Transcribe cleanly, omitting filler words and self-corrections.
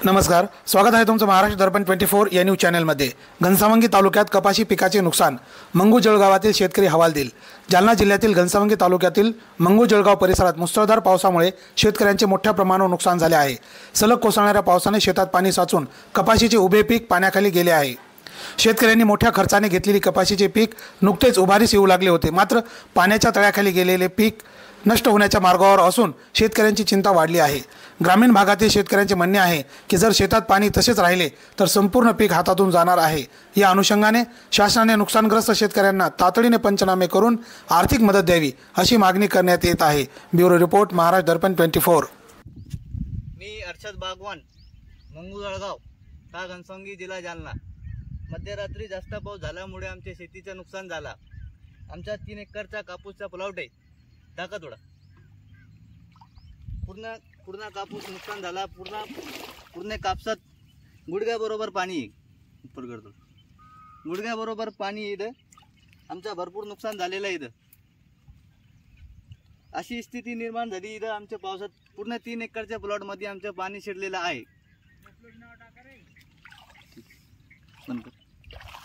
नमस्कार, स्वागत आहे तुमचं महाराष्ट्र दर्पण 24 या न्यूज चॅनलमध्ये। घनसावंगी तालुक्यात कपाशी पिकाचे नुकसान, मंगू जळगावातील शेतकरी हवालदिल। जालना जिल्ह्यातील घनसावंगी तालुक्यातील मंगू जळगाव परिसरात मुसळधार पावसामुळे शेतकऱ्यांचे मोठ्या प्रमाणावर नुकसान झाले आहे। सलग कोसळणाऱ्या पावसाने शेतात पाणी साचून कपाशीचे उभे पीक पाण्याखाली गेले आहे। शेतकऱ्यांनी मोठ्या खर्चाने घेतलेली कपाशीचे पीक नुकतेच उभारीस येऊ लागले होते, मात्र पाण्याच्या तळ्याखाली गेलेले पीक नष्ट होण्याच्या मार्गावर असून शेतकऱ्यांची चिंता वाढली आहे। ग्रामीण भागातील शेतकऱ्यांचे म्हणणे आहे की जर शेतात पाणी तसेच राहिले तर संपूर्ण पीक हातातून जाणार आहे। या अनुषंगाने शासनाने नुकसानग्रस्त शेतकऱ्यांना तातडीने पंचनामे करून आर्थिक मदत द्यावी अशी मागणी करण्यात येत आहे। ब्युरो रिपोर्ट, महाराष्ट्र दर्पण 24। मी अर्षद बागवान, मंगू जळगाव, ता घनसावंगी जिल्हा जालना। मध्यरात्री जास्त पाऊस झाल्यामुळे आमच्या शेतीचं नुकसान झाला। आमच्या 3 एकरचा कापूसचा प्लॉट आहे, दाखा थोडा। पूर्ण कापूस नुकसान झाला। पूर्ण कापसात गुडघ्याबरोबर पाणी आहे, ऊपर करतो गुडघ्याबरोबर पाणी इथं आमचा भरपूर नुकसान झालेलं आहे। इथं अशी स्थिती निर्माण झाली। इथं आमच्या पावसात पूर्ण 3 एकरच्या प्लॉटमध्ये आमचं पाणी शिरलेलं आहे।